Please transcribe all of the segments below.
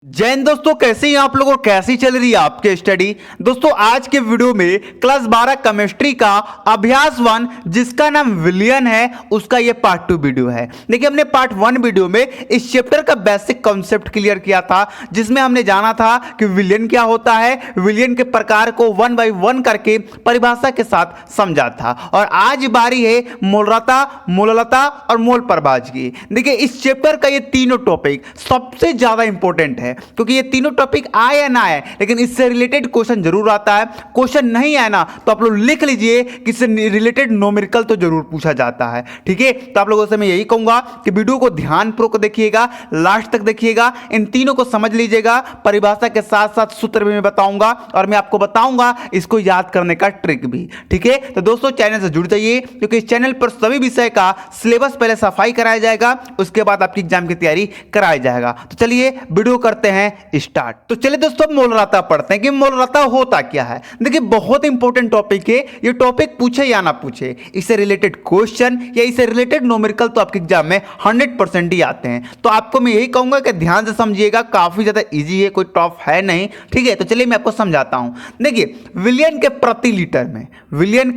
जय हिंद दोस्तों, कैसे हैं आप लोग और कैसी चल रही है आपकी स्टडी। दोस्तों आज के वीडियो में क्लास 12 केमिस्ट्री का अभ्यास 1 जिसका नाम विलियन है उसका ये पार्ट 2 वीडियो है। देखिए हमने पार्ट 1 वीडियो में इस चैप्टर का बेसिक कॉन्सेप्ट क्लियर किया था जिसमें हमने जाना था कि विलियन क्या होता है, विलियन के प्रकार को 1 बाय 1 करके परिभाषा के साथ समझा था। और आज बारी है मोलरता, मोललता और मोल प्रभाज की। देखिए इस चैप्टर का ये तीनों टॉपिक सबसे ज्यादा इंपॉर्टेंट है क्योंकि ये तीनों टॉपिक आए या ना आए लेकिन इससे रिलेटेड क्वेश्चन जरूर आता है। क्वेश्चन नहीं आए ना तो आप लोग लिख लीजिए कि इससे रिलेटेड न्यूमेरिकल तो जरूर पूछा जाता है। ठीक है, तो आप लोगों से मैं यही कहूंगा कि वीडियो को ध्यानपूर्वक देखिएगा, लास्ट तक देखिएगा, इन तीनों को समझ लीजिएगा। परिभाषा के साथ साथ सूत्र भी मैं बताऊंगा और मैं आपको बताऊंगा इसको याद करने का ट्रिक भी। ठीक है, तो दोस्तों चैनल से जुड़ जाइए क्योंकि इस चैनल पर सभी विषय का सिलेबस पहले सफाई कराया जाएगा, उसके बाद आपकी एग्जाम की तैयारी कराया जाएगा। तो चलिए वीडियो करते हैं स्टार्ट। तो चलिए दोस्तों मोलरता पढ़ते हैं कि मोलरता होता क्या है। देखिए बहुत इंपॉर्टेंट टॉपिक है ये, टॉपिक पूछे या ना पूछे, इससे रिलेटेड क्वेश्चन या इससे रिलेटेड न्यूमेरिकल तो आपके एग्जाम में 100% ही आते हैं। तो आपको मैं यही कहूंगा कि ध्यान से समझिएगा, काफी ज्यादा इजी है, कोई टफ है नहीं। ठीक है, तो चलिए मैं आपको समझाता हूं। देखिए विलियन के प्रति लीटर में विलियन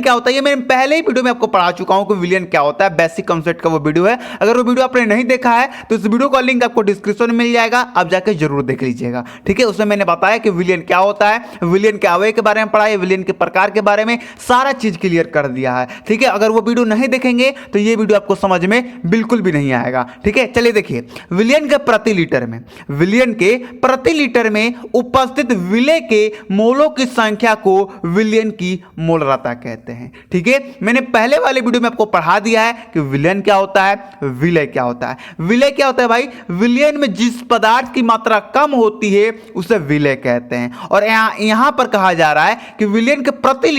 क्या होता है ये मैंने पहले ही वीडियो में आपको पढ़ा चुका हूं कि विलियन क्या होता है, बेसिक कॉन्सेप्ट का वो वीडियो है। अगर वो वीडियो आपने नहीं देखा है तो इस वीडियो का लिंक आपको डिस्क्रिप्शन में मिल जाएगा, आप जाकर जरूर देख लीजिएगा। ठीक है, उसमें मैंने बताया कि विलियन क्या होता है, विलियन के अवयव के बारे में पढ़ा है, विलियन के प्रकार के बारे में सारा चीज क्लियर कर दिया है। ठीक है, अगर वो वीडियो नहीं देखेंगे तो ये वीडियो आपको समझ में बिल्कुल भी नहीं आएगा। ठीक है, चलिए देखिए विलियन के प्रति लीटर में, विलियन के प्रति लीटर में उपस्थित विलेय के मोलों की संख्या को विलियन की मोलरता कहते हैं। ठीक है, मैंने पहले वाले वीडियो में आपको पढ़ा दिया है कि विलियन क्या होता है, विलेय क्या होता है। विलेय क्या होता है भाई, विलियन में जिस पदार्थ की मात्रा कम होती है उसे विलेय कहते हैं। और यहां पर कहा जा रहा है कि विलियन के प्रति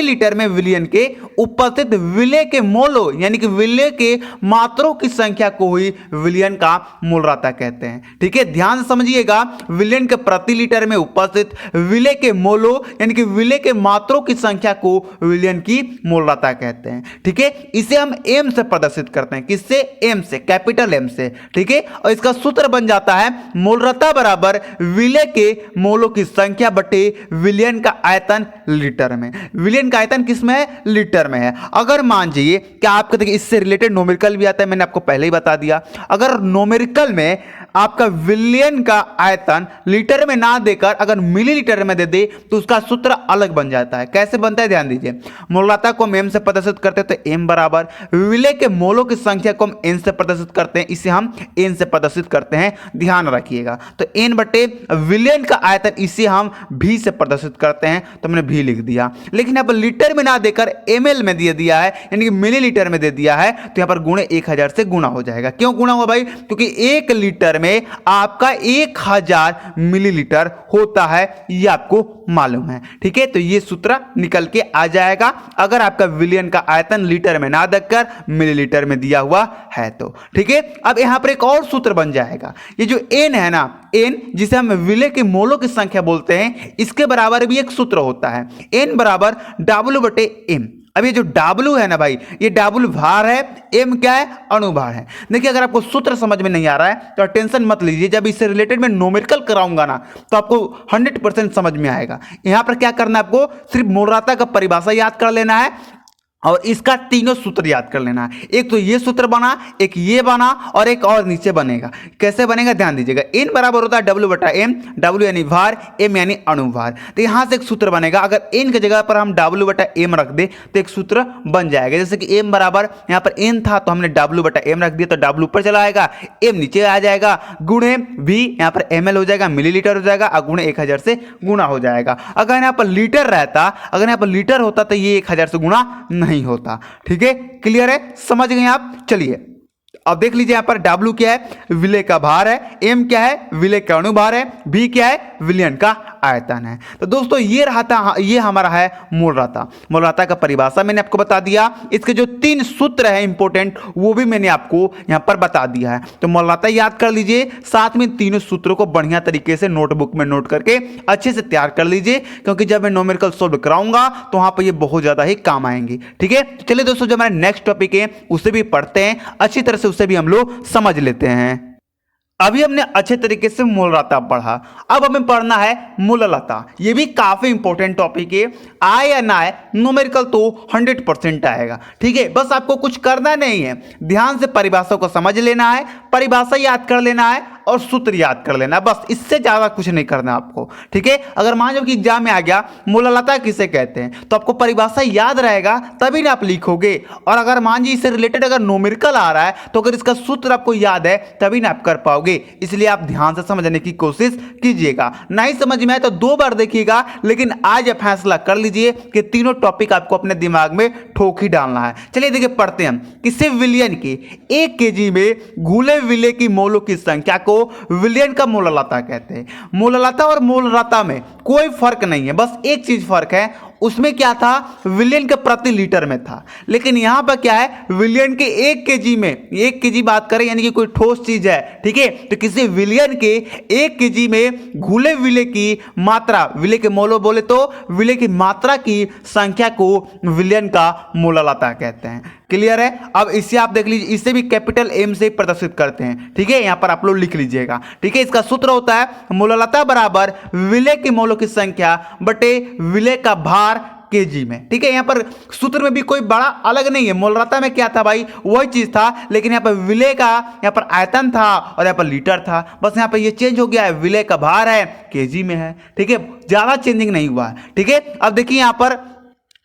लीटर में विलियन के उपस्थित विलेय के मोलों यानी कि विलेय के मात्रों की संख्या को ही विलियन का मोलरता कहते हैं। ठीक है, ध्यान से समझिएगा, विलियन के प्रति लीटर में उपस्थित विलेय के मोलों यानी कि विलेय के मात्रों की संख्या को विलियन की मोलरता कहते हैं। ठीक है, इसे हम एम से प्रदर्शित करते हैं, किससे, एम से, कैपिटल एम से। ठीक है, और इसका सूत्र बन जाता है मोलरता बराबर विलेय के मोलों की संख्या बटे विलियन का आयतन लीटर में। विलियन का आयतन किस में है, लीटर में है। अगर मान जाइए कि आपको देखिए इससे रिलेटेड न्यूमेरिकल भी आता है, मैंने आपको पहले ही बता दिया। अगर न्यूमेरिकल में आपका विलियन का आयतन लीटर में ना देकर अगर मिलीलीटर में दे दे तो उसका सूत्र अलग बन जाता है। कैसे बनता है ध्यान दीजिए, मोलरता को हम एम से प्रदर्शित करते हैं तो एम बराबर विलेय के मोलों की संख्या को हम एन से प्रदर्शित करते हैं, इसे हम एन से प्रदर्शित करते हैं, ध्यान रखिएगा। तो एन बटे विलियन का आयतन इसे हम भी से प्रदर्शित करते हैं, तो हमने भी लिख दिया। लेकिन यहाँ पर लीटर में ना देकर ml में दे दिया है यानी कि मिलीलीटर में दे दिया है, तो यहाँ पर गुणे 1000 से गुना हो जाएगा। क्यों गुना हुआ भाई, क्योंकि 1 लीटर में आपका 1000 मिलीलीटर होता है, ये आपको मालूम है। ठीक है, तो ये सूत्र निकल के आ जाएगा अगर आपका विलियन का आयतन लीटर में ना देकर मिलीलीटर में दिया हुआ है तो। ठीक है, अब यहां पर एक और सूत्र बन जाएगा, ये जो एन है ना, एन जिसे हम विलेय के मोलों की संख्या बोलते हैं, इसके बराबर भी एक सूत्र होता है, एन बराबर डब्ल्यू बटे एम। अब ये जो W है ना भाई, ये W भार है, M क्या है, अणुभार है। देखिए अगर आपको सूत्र समझ में नहीं आ रहा है तो टेंशन मत लीजिए, जब इससे रिलेटेड मैं न्यूमेरिकल कराऊंगा ना तो आपको 100% समझ में आएगा। यहां पर क्या करना है, आपको सिर्फ मोलरता का परिभाषा याद कर लेना है और इसका तीनों सूत्र याद कर लेना है। एक तो ये सूत्र बना, एक ये बना और एक और नीचे बनेगा। कैसे बनेगा ध्यान दीजिएगा, एन बराबर होता है डब्ल्यू बटा एम, डब्ल्यू यानी भार, एम यानी अणुभार। तो यहां से एक सूत्र बनेगा, अगर एन की जगह पर हम डब्ल्यू बटा एम रख दे तो एक सूत्र बन जाएगा। जैसे कि एम बराबर यहां पर एन था तो हमने डब्ल्यू बटा एम रख दिया तो डब्ल्यू ऊपर चला आएगा, एम नीचे आ जाएगा, गुणे भी यहां पर ml हो जाएगा, मिलीलीटर हो जाएगा और गुणे 1000 से गुना हो जाएगा। अगर यहां पर लीटर रहता, अगर यहां पर लीटर होता तो ये 1000 से गुना नहीं होता। ठीक है, क्लियर है, समझ गए आप। चलिए अब देख लीजिए, यहां पर W क्या है, विलेय का भार है, M क्या है, विलेय का अणुभार है, B क्या है, विलियन का आयतन है। तो दोस्तों ये रहा था, ये हमारा है मोलरता। मोलरता का परिभाषा मैंने आपको बता दिया, इसके जो 3 सूत्र है इंपॉर्टेंट वो भी मैंने आपको यहां पर बता दिया है। तो मोलरता याद कर लीजिए, साथ में तीनों सूत्रों को बढ़िया तरीके से नोटबुक में नोट करके अच्छे से तैयार कर लीजिए, क्योंकि जब मैं न्यूमेरिकल सॉल्व कराऊंगा तो वहां पर ये बहुत ज्यादा ही काम आएंगे। ठीक है, चलिए दोस्तों जो हमारा नेक्स्ट टॉपिक है उसे भी पढ़ते हैं, अच्छी तरह से उसे भी हम लोग समझ लेते हैं। अभी हमने अच्छे तरीके से मूललता पढ़ा, अब हमें पढ़ना है मूललता। ये भी काफी इंपॉर्टेंट टॉपिक है। आए या ना आए, न्यूमेरिकल तो 100% आएगा। ठीक है, बस आपको कुछ करना नहीं है, ध्यान से परिभाषा को समझ लेना है, परिभाषा याद कर लेना है और सूत्र याद कर लेना, बस इससे ज्यादा कुछ नहीं करना आपको। ठीक है, अगर मान लो कि एग्जाम में आ गया मूललता किसे कहते हैं, तो आपको परिभाषा याद रहेगा तभी ना आप लिखोगे। और अगर मान लीजिए इससे रिलेटेड अगर न्यूमेरिकल आ रहा है तो अगर इसका सूत्र आपको याद है तभी ना आप कर पाओगे। इसलिए आप ध्यान से समझने की कोशिश कीजिएगा। नहीं समझ में आए तो 2 बार देखिएगा, लेकिन आज फैसला कर लीजिए कि तीनों टॉपिक आपको अपने दिमाग में ठोक ही डालना है। चलिए देखिए पढ़ते हैं। किसी विलयन की 1 केजी में घुले विलय की मोलों की संख्या को विलयन का मूललता कहते हैं। मूललता और मूललता में कोई फर्क नहीं है, बस एक चीज फर्क है, उसमें क्या था, विलयन के प्रति लीटर में था, लेकिन यहां पर क्या है, विलयन के 1 केजी में, 1 केजी बात करें यानी कि कोई ठोस चीज है। ठीक है, तो किसी विलयन के 1 केजी में घुले विलय की मात्रा, विलय के मोलो बोले तो विलय की मात्रा की संख्या को विलयन का मूललता कहते हैं। क्लियर है? अब इसे आप देख लीजिए, इसे भी कैपिटल एम से प्रदर्शित करते हैं। ठीक है, यहां पर आप लोग लिख लीजिएगा। ठीक है, इसका सूत्र होता है मूललता बराबर विलय के मोलों की संख्या बटे विलय का भार केजी में। ठीक है, यहां पर सूत्र में भी कोई बड़ा अलग नहीं है। मूललता में क्या था भाई, वही चीज था, लेकिन यहां पर विलय का यहां पर आयतन था और यहां पर लीटर था, बस यहां पर ये चेंज हो गया है, विलय का भार है केजी में है। ठीक है, ज्यादा चेंजिंग नहीं हुआ है। ठीक है, अब देखिए यहां पर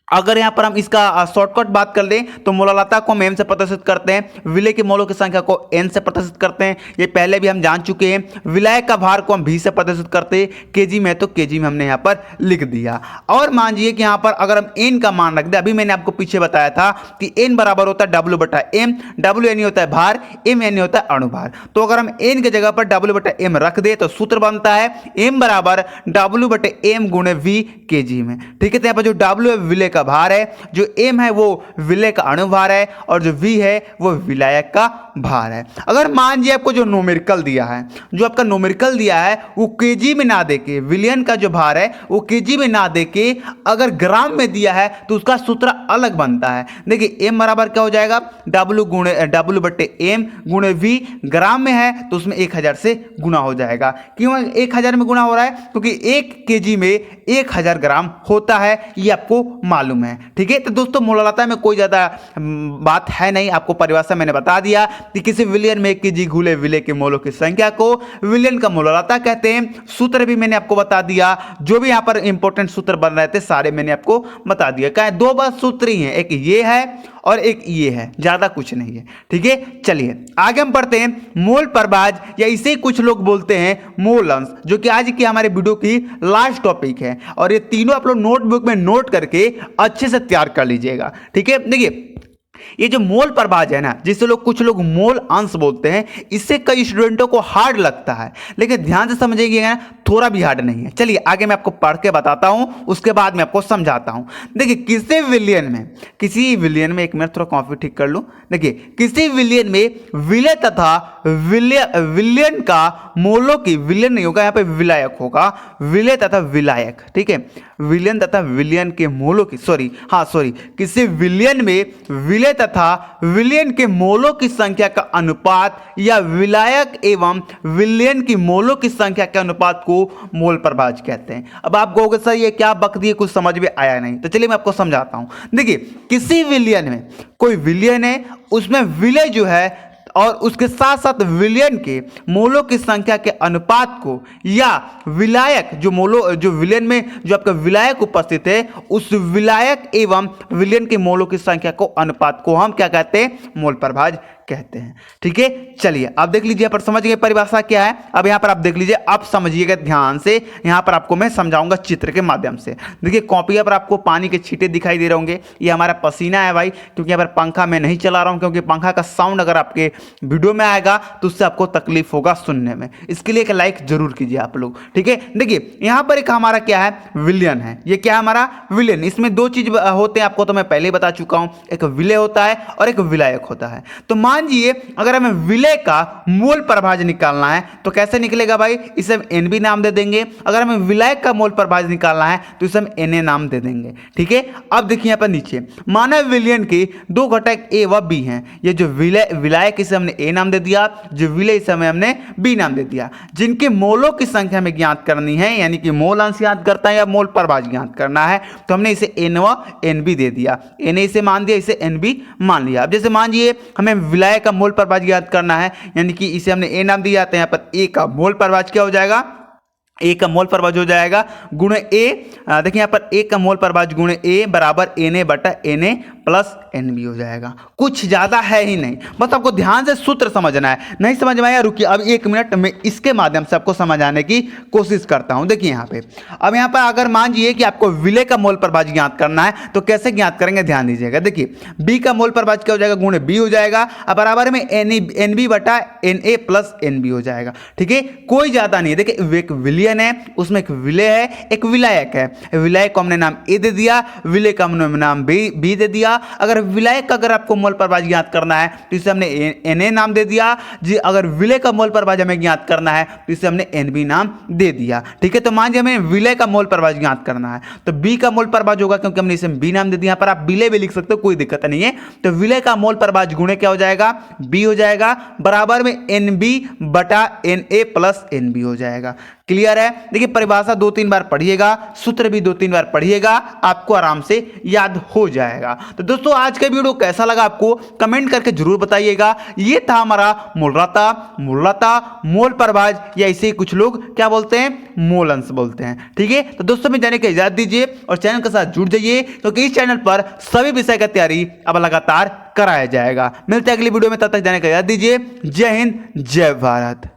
अगर यहां पर हम इसका शॉर्टकट बात कर लें तो मूललता को हम एम से प्रदर्शित करते हैं, विलय के मोलों की संख्या को एन से प्रदर्शित करते हैं, ये पहले भी हम जान चुके हैं। विलय का भार को हम भी से प्रदर्शित करते हैं, केजी में तो केजी में हमने यहां पर लिख दिया। और मान लीजिए कि यहां पर अगर हम एन का मान रख दें, अभी मैंने आपको पीछे बताया था कि एन बराबर होता है डब्ल्यू बटा एम, डब्ल्यू एन होता है भार, एम एन होता है अणुभार। तो अगर हम एन की जगह पर डब्ल्यू बटा एम रख दे तो सूत्र बनता है एम बराबर डब्ल्यू बटे एम गुणे वी केजी में। ठीक है, तो यहां पर जो डब्ल्यू है विलय का भार है, जो एम है वो विलय का अणुभार है और जो वी है वो विलायक का भार है। अगर मान लीजिए आपको जो न्यूमेरिकल दिया है, जो आपका न्यूमेरिकल दिया है वो केजी में ना देके, विलयन का जो भार है वो केजी में ना देके अगर ग्राम में दिया है तो उसका सूत्र अलग बनता है। देखिए एम बराबर क्या हो जाएगा, डब्ल्यू बटे एम गुणे वी, ग्राम में है तो उसमें 1000 से गुना हो जाएगा। क्यों 1000 में गुना हो रहा है, क्योंकि 1 केजी में 1000 ग्राम होता है, ये आपको मालूम है। ठीक है, तो दोस्तों मूललता में कोई ज्यादा बात है नहीं, आपको परिभाषा मैंने बता दिया कि किसी विलयन में 1 केजी घुले विलय के मोलों की संख्या को विलयन का मूललता कहते हैं। सूत्र भी मैंने आपको बता दिया, जो भी यहां पर इंपॉर्टेंट सूत्र बन रहे थे सारे मैंने आपको बता दिया। क्या है, 2 बस सूत्र ही हैं, एक ये है और एक ये है, ज्यादा कुछ नहीं है। ठीक है, चलिए आगे हम पढ़ते हैं मोल प्रभाज, या इसे कुछ लोग बोलते हैं मोल अंश, जो कि आज की हमारे वीडियो की लास्ट टॉपिक है। और ये तीनों आप लोग नोटबुक में नोट करके अच्छे से तैयार कर लीजिएगा। ठीक है, देखिए ये जो मोल प्रभाज है ना, जिसे कुछ लोग मोल अंश बोलते हैं, इससे कई स्टूडेंटों को हार्ड लगता है, लेकिन ध्यान से समझिएगा थोड़ा भी हार्ड नहीं है। चलिए आगे मैं आपको पढ़ के बताता हूं, उसके बाद मैं आपको समझाता हूं। देखिए किसी विलयन में एक मिनट थोड़ा कॉपी ठीक कर लूं। देखिए किसी विलयन में विलय तथा विलयन का मोलों की, विलयन नहीं होगा यहाँ पे विलायक होगा, विलय तथा विलायक। ठीक है, विलयन तथा विलयन के मोलों की किसी विलयन में विलय तथा विलयन के मोलों की संख्या का अनुपात या विलायक एवं विलयन की मोलों की संख्या के अनुपात को मोल प्रभाज कहते हैं। अब आप कहोगे सर ये क्या बक दिए, कुछ समझ में आया नहीं, तो चलिए मैं आपको समझाता हूं। देखिए किसी विलयन में, कोई विलयन है उसमें विलय जो है और उसके साथ साथ विलयन के मोलों की संख्या के अनुपात को, या विलायक जो विलयन में जो आपका विलायक उपस्थित है उस विलायक एवं विलयन के मोलों की संख्या को, अनुपात को हम क्या कहते हैं, मोल प्रभाज कहते हैं। ठीक है, चलिए अब देख लीजिए, पर समझ गए परिभाषा क्या है। अब यहां पर आप देख लीजिए, अब समझिएगा ध्यान से, यहां पर आपको मैं समझाऊंगा चित्र के माध्यम से। देखिए कॉपी पर आपको पानी के छींटे दिखाई दे रहे होंगे, ये हमारा पसीना है भाई, क्योंकि यहाँ पर पंखा मैं नहीं चला रहा हूं, क्योंकि पंखा का साउंड अगर आपके वीडियो में आएगा तो उससे आपको तकलीफ होगा सुनने में, इसके लिए एक लाइक जरूर कीजिए आप लोग। ठीक है, देखिए यहां पर एक हमारा क्या है, विलयन है। ये क्या है हमारा विलयन, इसमें 2 चीज होते हैं, आपको तो मैं पहले ही बता चुका हूं, एक विलय होता है और एक विलायक होता है। तो मान मानिए अगर हमें विलय का मोल प्रभाज निकालना है तो कैसे निकलेगा भाई, इसे हम एन बी नाम दे देंगे। अगर हमें विलय का मोल प्रभाज निकालना है तो इसे हम एन ए नाम दे देंगे। ठीक है, अब देखिए यहाँ पर नीचे मानव विलयन के दो घटक ए व बी हैं। ये जो विलायक इसे हमने ए नाम दे दिया, जो विलय इसे हमने बी नाम दे दिया। जिनके मोलों की संख्या हमें ज्ञात करनी है, यानी कि मोल अंश याद करता है या मोल प्रभाज ज्ञात करना है, तो हमने इसे एन व एन बी दे दिया। एन ए इसे मान दिया, इसे एन बी मान लिया। अब जैसे मानिए हमें विलय का मोल प्रभाज ज्ञात करना है, यानी कि इसे हमने ए नाम दिया, तो यहाँ पर ए का मोल प्रभाज क्या हो जाएगा, ए का मोल प्रभाज हो जाएगा गुणे ए। देखिए यहाँ पर ए का मोल प्रभाज गुणे ए बराबर एन ए बटा N A plus N B हो जाएगा। कुछ ज्यादा है ही नहीं, बस आपको ध्यान से सूत्र समझना है। नहीं समझ में आया, रुकिए अब 1 मिनट में इसके माध्यम से आपको समझाने की कोशिश करता हूं। देखिए यहाँ पे, अब यहाँ पर अगर मानिए कि आपको विलय का मोल प्रभाज ज्ञात करना है तो कैसे ज्ञात करेंगे, ध्यान दीजिएगा। देखिए बी का मोल प्रभाज क्या हो जाएगा, गुणे बी हो जाएगा, अब बराबर में एन बी बटा N A plus N B हो जाएगा। ठीक है, कोई ज्यादा नहीं है। देखिए एक विलयन है, उसमें एक विलय है, एक विलायक है। विलायक को हमने नाम ए दे दिया, विलय का हमने नाम बी दे दिया। अगर विलायक का अगर आपको मोल प्रभाज ज्ञात करना है तो इसे हमने एन ए नाम दे दिया जी। अगर विलय का मोल प्रभाज हमें ज्ञात करना है तो इसे हमने एन बी नाम दे दिया। ठीक है, तो मान लीजिए हमें विलय का मोल प्रभाज ज्ञात करना है तो बी का मोल प्रभाज होगा, क्योंकि हमने इसे बी नाम दे दिया। पर आप विलय भी लिख सकते हो, कोई दिक्कत नहीं है। तो विलय का मोल प्रभाज गुणे क्या हो जाएगा, बी हो जाएगा, बराबर में एन बी बटा N A plus N B हो जाएगा। क्लियर है। देखिए परिभाषा 2-3 बार पढ़िएगा, सूत्र भी 2-3 बार पढ़िएगा, आपको आराम से याद हो जाएगा। तो दोस्तों आज का वीडियो कैसा लगा आपको कमेंट करके जरूर बताइएगा। ये था हमारा मूलता, मोल प्रभाज, या इसे कुछ लोग क्या बोलते हैं, मोल अंश बोलते हैं। ठीक है, तो दोस्तों में जाने की इजाजत दीजिए और चैनल के साथ जुड़ जाइए, क्योंकि इस चैनल पर सभी विषय का तैयारी अब लगातार कराया जाएगा। मिलते हैं अगली वीडियो में, तब तक जाने की इजाजत दीजिए। जय हिंद, जय भारत।